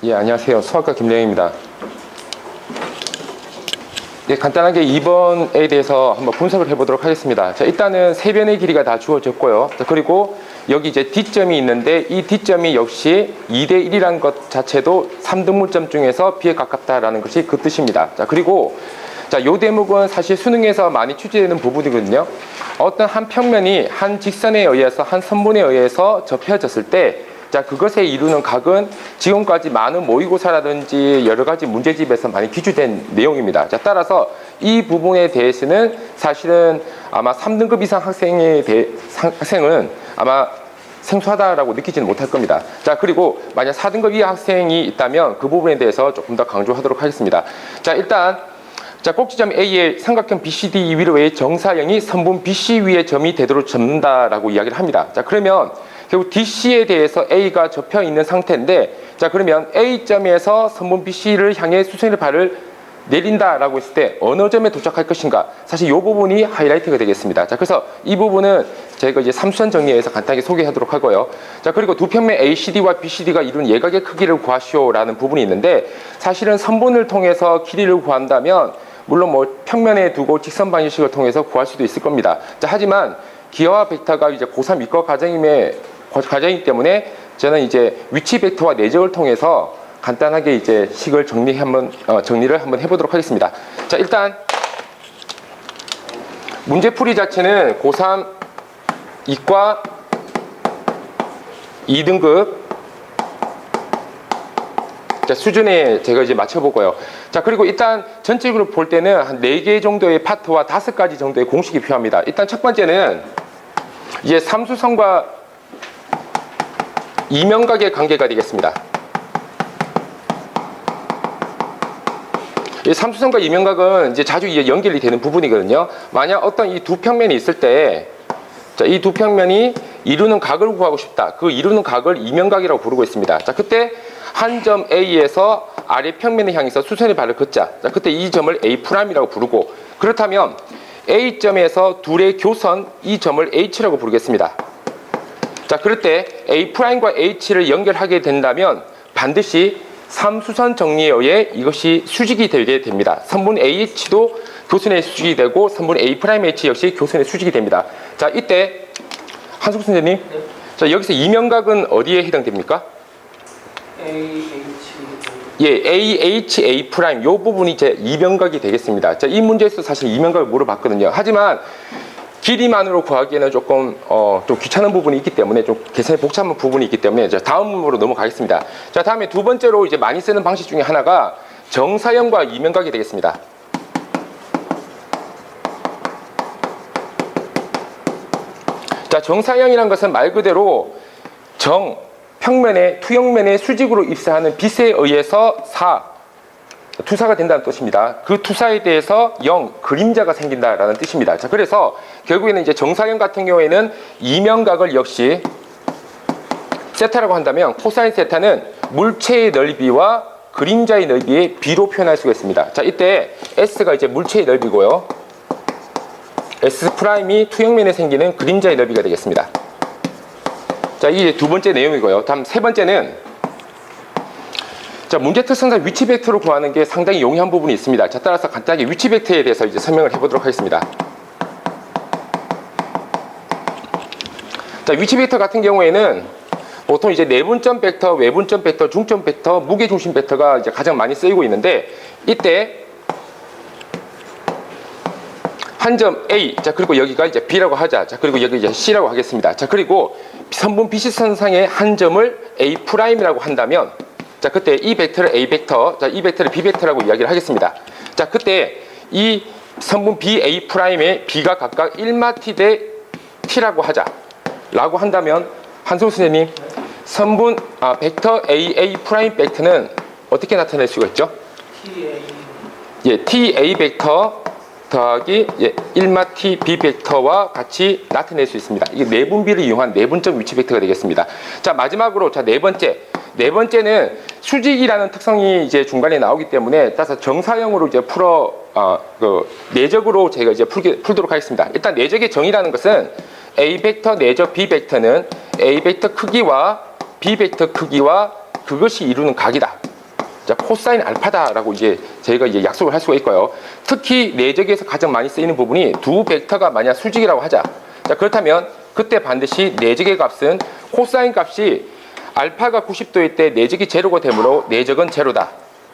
예, 안녕하세요. 수학과 김정입니다. 예, 간단하게 2번에 대해서 한번 분석을 해보도록 하겠습니다. 자, 일단은 세 변의 길이가 다 주어졌고요. 자, 그리고 여기 이제 D점이 있는데 이 D점이 역시 2대 1이라는 것 자체도 3등분점 중에서 B에 가깝다라는 것이 그 뜻입니다. 자, 그리고 자, 요 대목은 사실 수능에서 많이 출제되는 부분이거든요. 어떤 한 평면이 한 직선에 의해서 한 선분에 의해서 접혀졌을 때 자, 그것에 이루는 각은 지금까지 많은 모의고사라든지 여러 가지 문제집에서 많이 기출된 내용입니다. 자, 따라서 이 부분에 대해서는 사실은 아마 3등급 이상 학생은 아마 생소하다라고 느끼지는 못할 겁니다. 자, 그리고 만약 4등급 이하 학생이 있다면 그 부분에 대해서 조금 더 강조하도록 하겠습니다. 자, 일단 자, 꼭지점 A의 삼각형 BCD 위로의 정사형이 선분 BC 위의 점이 되도록 접는다라고 이야기를 합니다. 자, 그러면 결국 DC에 대해서 A가 접혀 있는 상태인데, 자, 그러면 A점에서 선분 BC를 향해 수선의 발을 내린다라고 했을 때 어느 점에 도착할 것인가? 사실 이 부분이 하이라이트가 되겠습니다. 자, 그래서 이 부분은 저희가 이제 삼수선 정리해서 간단하게 소개하도록 하고요. 자, 그리고 두 평면 ACD와 BCD가 이룬 예각의 크기를 구하시오라는 부분이 있는데, 사실은 선분을 통해서 길이를 구한다면 물론 뭐 평면에 두고 직선 방정식을 통해서 구할 수도 있을 겁니다. 자, 하지만 기하와 벡터가 이제 고3 이과 과정이기 때문에 저는 이제 위치 벡터와 내적을 통해서 간단하게 이제 식을 정리를 한번 해보도록 하겠습니다. 자, 일단 문제풀이 자체는 고3 이과 2등급 자, 수준에 제가 이제 맞춰보고요. 자, 그리고 일단 전체적으로 볼 때는 한 4개 정도의 파트와 5가지 정도의 공식이 필요합니다. 일단 첫 번째는 이제 삼수선과 이면각의 관계가 되겠습니다. 이 삼수선과 이면각은 이제 자주 연결이 되는 부분이거든요. 만약 어떤 이 두 평면이 있을 때, 자, 이 두 평면이 이루는 각을 구하고 싶다. 그 이루는 각을 이면각이라고 부르고 있습니다. 자, 그때 한 점 A에서 아래 평면을 향해서 수선의 발을 긋자. 자, 그때 이 점을 A'이라고 부르고, 그렇다면 A점에서 둘의 교선, 이 점을 H라고 부르겠습니다. 자, 그럴 때 A'과 H를 연결하게 된다면 반드시 삼수선 정리에 의해 이것이 수직이 되게 됩니다. 선분 AH도 교선의 수직이 되고 선분 A'H 역시 교선의 수직이 됩니다. 자, 이때 한숙 선생님, 네. 자, 여기서 이면각은 어디에 해당됩니까? 예, AHA' 요 부분이 제 이면각이 되겠습니다. 자, 이 문제에서 사실 이면각을 물어봤거든요. 하지만 길이만으로 구하기에는 조금 좀 귀찮은 부분이 있기 때문에 좀 계산이 복잡한 부분이 있기 때문에 자, 다음으로 넘어가겠습니다. 자, 다음에 두 번째로 이제 많이 쓰는 방식 중에 하나가 정사형과 이면각이 되겠습니다. 자, 정사형이라는 것은 말 그대로 평면에 투영면에 수직으로 입사하는 빛에 의해서 투사가 된다는 뜻입니다. 그 투사에 대해서 그림자가 생긴다라는 뜻입니다. 자, 그래서 결국에는 이제 정사형 같은 경우에는 이면각을 역시 세타라고 한다면 코사인 세타는 물체의 넓이와 그림자의 넓이의 비로 표현할 수가 있습니다. 자, 이때 S가 이제 물체의 넓이고요. S'이 투영면에 생기는 그림자의 넓이가 되겠습니다. 자, 이게 두 번째 내용이고요. 다음 세 번째는 자, 문제 특성상 위치 벡터로 구하는 게 상당히 용이한 부분이 있습니다. 자, 따라서 간단하게 위치 벡터에 대해서 이제 설명을 해보도록 하겠습니다. 자, 위치 벡터 같은 경우에는 보통 이제 내분점 벡터, 외분점 벡터, 중점 벡터, 무게중심 벡터가 이제 가장 많이 쓰이고 있는데 이때 한 점 A, 자, 그리고 여기가 이제 B라고 하자. 자, 그리고 여기 이제 C라고 하겠습니다. 자, 그리고 선분 BC선상의 한 점을 A'이라고 한다면, 자, 그때 이 벡터를 A 벡터, 자, 이 벡터를 B 벡터라고 이야기를 하겠습니다. 자, 그때 이 선분 BA'의 B가 각각 1마T 대 T라고 하자. 라고 한다면, 한승우 선생님, 선분, 벡터 AA' 벡터는 어떻게 나타낼 수가 있죠? 예, TA 벡터 더하기 1마T B 벡터와 같이 나타낼 수 있습니다. 이게 내분비를 이용한 내분점 위치 벡터가 되겠습니다. 자, 마지막으로 자, 네 번째는 수직이라는 특성이 이제 중간에 나오기 때문에 따라서 정사형으로 이제 내적으로 제가 이제 풀도록 하겠습니다. 일단 내적의 정의라는 것은 A 벡터 내적 B 벡터는 A 벡터 크기와 B 벡터 크기와 그것이 이루는 각이다. 자, 코사인 알파다라고 이제 저희가 이제 약속을 할 수가 있고요. 특히 내적에서 가장 많이 쓰이는 부분이 두 벡터가 만약 수직이라고 하자. 자, 그렇다면 그때 반드시 내적의 값은 코사인 값이 알파가 90도일 때 내적이 제로가 되므로 내적은 제로다.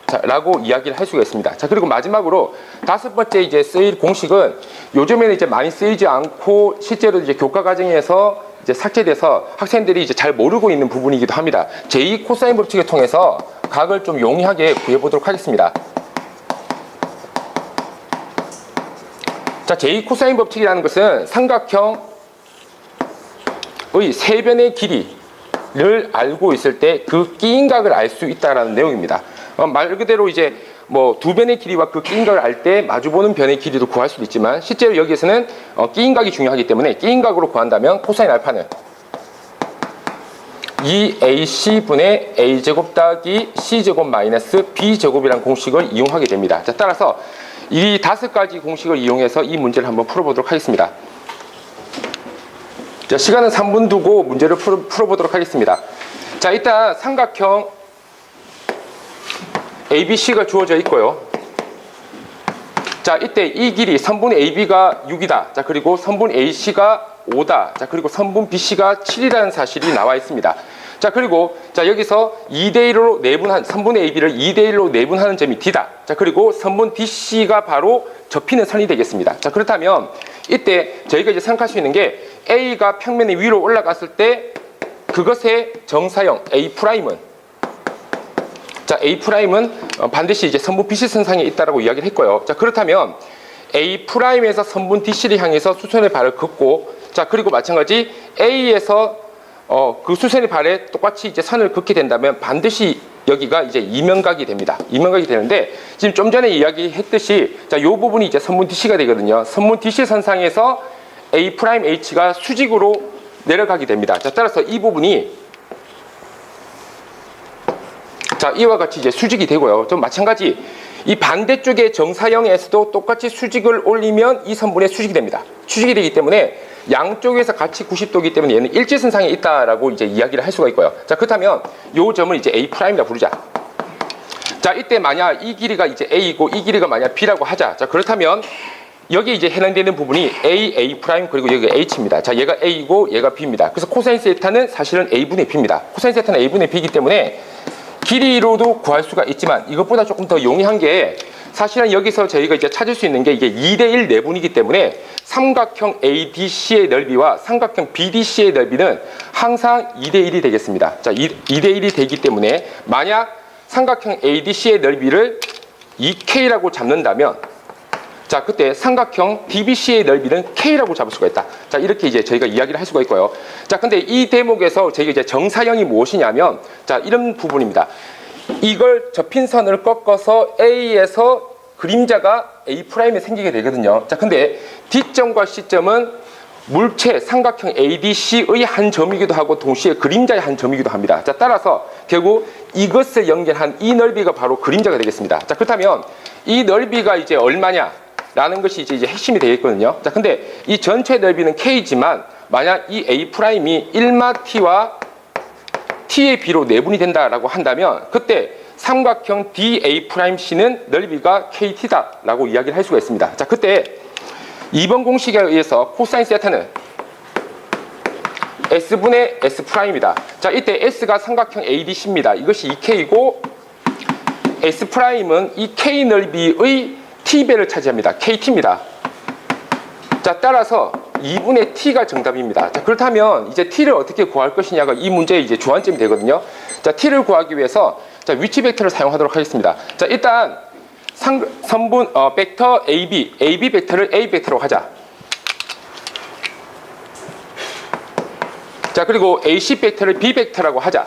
자, 라고 이야기를 할 수가 있습니다. 자, 그리고 마지막으로 다섯 번째 이제 쓰일 공식은 요즘에는 이제 많이 쓰이지 않고 실제로 이제 교과 과정에서 이제 삭제돼서 학생들이 이제 잘 모르고 있는 부분이기도 합니다. 제2 코사인 법칙을 통해서 각을 좀 용이하게 구해보도록 하겠습니다. 자, 제2 코사인 법칙이라는 것은 삼각형의 세변의 길이를 알고 있을 때 그 끼인 각을 알 수 있다는 내용입니다. 말 그대로 이제 뭐 두 변의 길이와 그 끼인 각을 알 때 마주보는 변의 길이도 구할 수도 있지만 실제로 여기에서는 끼인 각이 중요하기 때문에 끼인 각으로 구한다면 코사인 알파는 2ac분의 a제곱 더하기 c제곱 마이너스 b제곱이라는 공식을 이용하게 됩니다. 자, 따라서 이 다섯 가지 공식을 이용해서 이 문제를 한번 풀어보도록 하겠습니다. 자, 시간은 3분 두고 문제를 풀어보도록 하겠습니다. 자, 일단 삼각형 ABC가 주어져 있고요. 자, 이때 이 길이 선분 AB가 6이다. 자, 그리고 선분 AC가 5다. 자, 그리고 선분 BC가 7이라는 사실이 나와 있습니다. 자, 그리고 자, 여기서 2대1로 내분한 선분 AB를 2대1로 내분하는 점이 D다. 자, 그리고 선분 DC가 바로 접히는 선이 되겠습니다. 자, 그렇다면 이때 저희가 이제 생각할 수 있는 게 A가 평면의 위로 올라갔을 때 그것의 정사형 A'은 자, A'은 반드시 이제 선분 BC 선상에 있다라고 이야기를 했고요. 자, 그렇다면 A'에서 선분 DC를 향해서 수선의 발을 긋고, 자, 그리고 마찬가지 A에서 그 수선의 발에 똑같이 이제 선을 긋게 된다면 반드시 여기가 이제 이면각이 됩니다. 이면각이 되는데 지금 좀 전에 이야기했듯이 자, 요 부분이 이제 선분 DC가 되거든요. 선분 DC 선상에서 A'H가 수직으로 내려가게 됩니다. 자, 따라서 이 부분이 자, 이와 같이 이제 수직이 되고요. 좀 마찬가지 이 반대쪽의 정사형에서도 똑같이 수직을 올리면 이 선분의 수직이 됩니다. 수직이 되기 때문에 양쪽에서 같이 90도이기 때문에 얘는 일지선상에 있다라고 이제 이야기를 할 수가 있고요. 자, 그렇다면 이 점을 이제 A'이라 부르자. 자, 이때 만약 이 길이가 이제 A이고 이 길이가 만약 B라고 하자. 자, 그렇다면 여기 이제 해당되는 부분이 A 그리고 여기가 H입니다. 자, 얘가 A이고 얘가 B입니다. 그래서 코사인 세타는 사실은 A분의 B입니다. 코사인 세타는 A분의 B이기 때문에 길이로도 구할 수가 있지만 이것보다 조금 더 용이한 게 사실은 여기서 저희가 이제 찾을 수 있는 게 이게 2대1 내분이기 때문에 삼각형 ADC의 넓이와 삼각형 BDC의 넓이는 항상 2대1이 되겠습니다. 자, 2대1이 되기 때문에 만약 삼각형 ADC의 넓이를 2K라고 잡는다면 자, 그때 삼각형 DBC의 넓이는 K라고 잡을 수가 있다. 자, 이렇게 이제 저희가 이야기를 할 수가 있고요. 자, 근데 이 대목에서 저희가 이제 정사형이 무엇이냐면 자, 이런 부분입니다. 이걸 접힌 선을 꺾어서 A에서 그림자가 A'에 생기게 되거든요. 자, 근데 D점과 C점은 물체 삼각형 ADC의 한 점이기도 하고 동시에 그림자의 한 점이기도 합니다. 자, 따라서 결국 이것을 연결한 이 넓이가 바로 그림자가 되겠습니다. 자, 그렇다면 이 넓이가 이제 얼마냐? 라는 것이 이제 핵심이 되겠거든요. 자, 근데 이 전체 넓이는 K지만 만약 이 A'이 1마 T와 T의 B로 내분이 된다라고 한다면 그때 삼각형 DA'C는 넓이가 KT다 라고 이야기를 할 수가 있습니다. 자, 그때 2번 공식에 의해서 코사인 세타는 S분의 S'이다. 자, 이때 S가 삼각형 ADC입니다. 이것이 2K이고 S'은 이 K 넓이의 T배를 차지합니다. KT입니다. 자, 따라서 2분의 T가 정답입니다. 자, 그렇다면 이제 T를 어떻게 구할 것이냐가 이 문제의 이제 주안점이 되거든요. 자, T를 구하기 위해서 자, 위치 벡터를 사용하도록 하겠습니다. 자, 일단 선분 벡터 AB 벡터를 A 벡터로 하자. 자, 그리고 AC 벡터를 B 벡터라고 하자.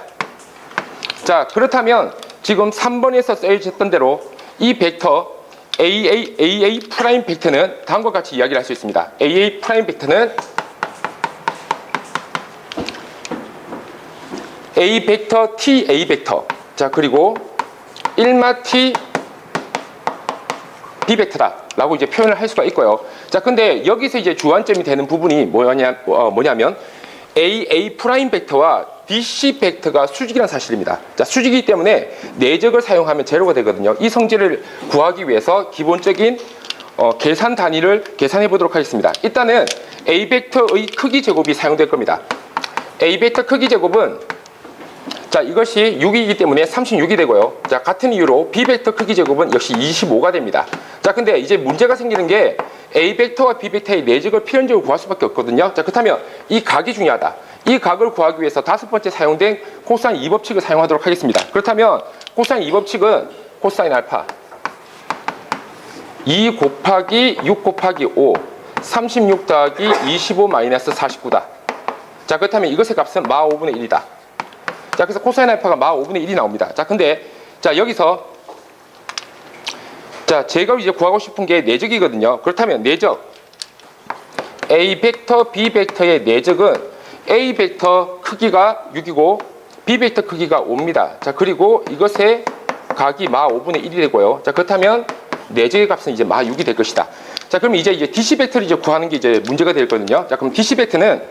자, 그렇다면 지금 3번에서 쓰여졌던 대로 이 벡터 AA 프라임 벡터는 다음과 같이 이야기를 할 수 있습니다. AA 프라임 벡터는 A 벡터 T A 벡터. 자, 그리고 1마 T B 벡터다 라고 이제 표현을 할 수가 있고요. 자, 근데 여기서 이제 주안점이 되는 부분이 뭐냐면 AA 프라임 벡터와 DC 벡터가 수직이라는 사실입니다. 자, 수직이기 때문에 내적을 사용하면 제로가 되거든요. 이 성질을 구하기 위해서 기본적인 계산 단위를 계산해 보도록 하겠습니다. 일단은 A 벡터의 크기 제곱이 사용될 겁니다. A 벡터 크기 제곱은 자, 이것이 6이기 때문에 36이 되고요. 자, 같은 이유로 B 벡터 크기 제곱은 역시 25가 됩니다. 자, 근데 이제 문제가 생기는 게 A 벡터와 B 벡터의 내적을 필연적으로 구할 수밖에 없거든요. 자, 그렇다면 이 각이 중요하다. 이 각을 구하기 위해서 다섯 번째 사용된 코사인 2법칙을 사용하도록 하겠습니다. 그렇다면 코사인 2법칙은 코사인 알파 2 곱하기 6 곱하기 5 36 더하기 25 마이너스 49다. 자, 그렇다면 이것의 값은 마 5분의 1이다. 자, 그래서 코사인 알파가 마 5분의 1이 나옵니다. 자, 근데 자, 여기서 자, 제가 이제 구하고 싶은 게 내적이거든요. 그렇다면 내적 A 벡터 B 벡터의 내적은 A 벡터 크기가 6이고 B 벡터 크기가 5입니다. 자, 그리고 이것의 각이 마 5분의 1이 되고요. 자, 그렇다면 내적의 값은 이제 마 6이 될 것이다. 자, 그럼 이제 DC 벡터를 이제 구하는 게 이제 문제가 되거든요. 자, 그럼 DC 벡터는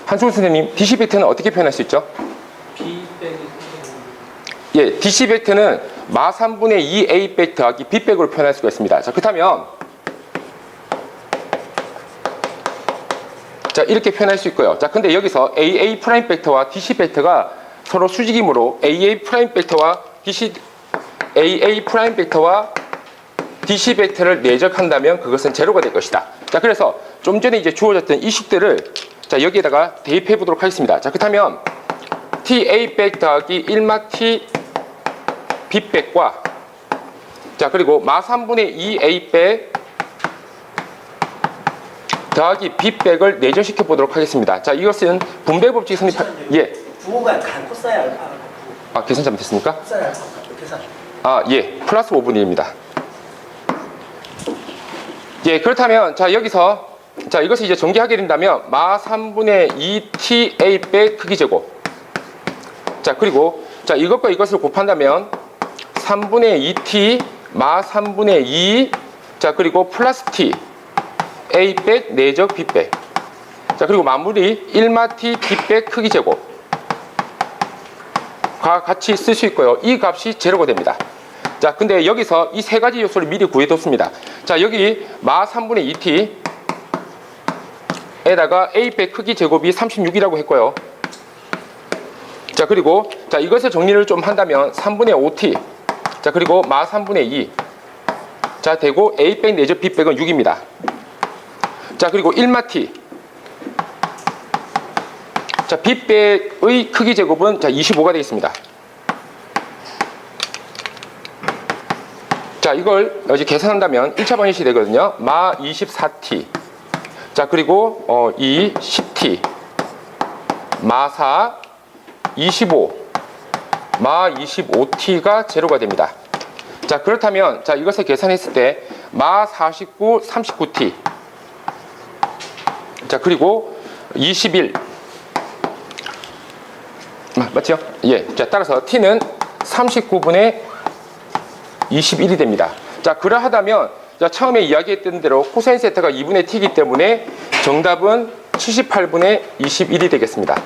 한승훈 선생님, DC 벡터는 어떻게 표현할 수 있죠? 예, DC 벡터는 마 3분의 2 A 백 더하기 B 백으로 표현할 수가 있습니다. 자, 그렇다면 자, 이렇게 표현할 수 있고요. 자, 근데 여기서 AA 프라임 벡터와 DC 벡터가 서로 수직이므로 AA 프라임 벡터와 AA 프라임 벡터와 DC 벡터를 내적한다면 그것은 제로가 될 것이다. 자, 그래서 좀 전에 이제 주어졌던 이 식들을 자, 여기에다가 대입해 보도록 하겠습니다. 자, 그렇다면 TA 백 더하기 1마 T B 백과 자, 그리고 마 3분의 2 A 백 더하기 B 백을 내전시켜 보도록 하겠습니다. 자, 이것은 분배 법칙 성립. 예. 부호가 간 코사인 알파. 아, 계산 잘못했습니까? 코사인 알파 계산. 아, 예. 플러스 5분의 1입니다. 예, 그렇다면 자, 여기서 자, 이것을 이제 전개하게 된다면 마 3분의 2 TA 백 크기 제곱. 자, 그리고 자, 이것과 이것을 곱한다면 3분의 2T 마 3분의 2 자, 그리고 플러스 T A 백 내적 B 백. 자, 그리고 마무리 1마 T B 백 크기 제곱 과 같이 쓸 수 있고요. 이 값이 제로가 됩니다. 자, 근데 여기서 이 세 가지 요소를 미리 구해뒀습니다. 자, 여기 마 3분의 2T 에다가 A 백 크기 제곱이 36이라고 했고요. 자, 그리고 자, 이것을 정리를 좀 한다면 3분의 5T 자, 그리고 마 3분의 2 자, 되고 A 백 내적 B 백은 6입니다. 자, 그리고 1마 T 자, B 백의 크기 제곱은 자, 25가 되겠습니다. 자, 이걸 이제 계산한다면 1차 방정식이 되거든요. 마 24T 자, 그리고 2 10T 마 4 25 마 25T가 제로가 됩니다. 자, 그렇다면 자, 이것을 계산했을 때 마 49 39T 자, 그리고 21 맞죠? 예. 자, 따라서 T는 39분의 21이 됩니다. 자, 그러하다면 자, 처음에 이야기했던 대로 코사인 세타가 2분의 T이기 때문에 정답은 78분의 21이 되겠습니다.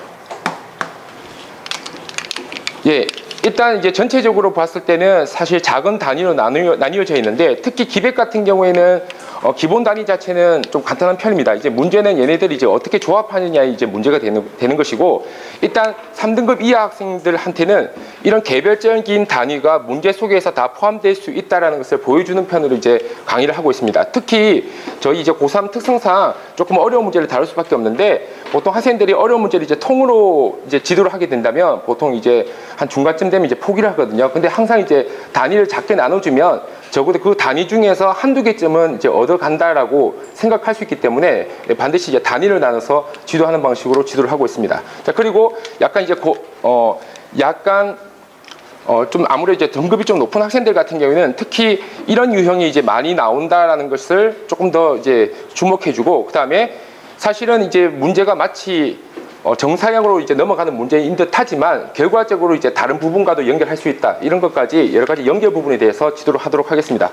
예. 일단 이제 전체적으로 봤을 때는 사실 작은 단위로 나뉘어져 있는데 특히 기백 같은 경우에는 기본 단위 자체는 좀 간단한 편입니다. 이제 문제는 얘네들이 이제 어떻게 조합하느냐 이제 문제가 되는 것이고 일단 3등급 이하 학생들한테는 이런 개별적인 단위가 문제 속에서 다 포함될 수 있다라는 것을 보여주는 편으로 이제 강의를 하고 있습니다. 특히 저희 이제 고3 특성상 조금 어려운 문제를 다룰 수밖에 없는데 보통 학생들이 어려운 문제를 이제 통으로 이제 지도를 하게 된다면 보통 이제 한 중간쯤 되면 이제 포기를 하거든요. 근데 항상 이제 단위를 작게 나눠주면 적어도 그 단위 중에서 한두 개쯤은 이제 얻어간다라고 생각할 수 있기 때문에 반드시 이제 단위를 나눠서 지도하는 방식으로 지도를 하고 있습니다. 자, 그리고 약간 이제 좀 아무래도 이제 등급이 좀 높은 학생들 같은 경우에는 특히 이런 유형이 이제 많이 나온다라는 것을 조금 더 이제 주목해주고 그 다음에 사실은 이제 문제가 마치 정사형으로 이제 넘어가는 문제인 듯 하지만 결과적으로 이제 다른 부분과도 연결할 수 있다. 이런 것까지 여러 가지 연결 부분에 대해서 지도를 하도록 하겠습니다.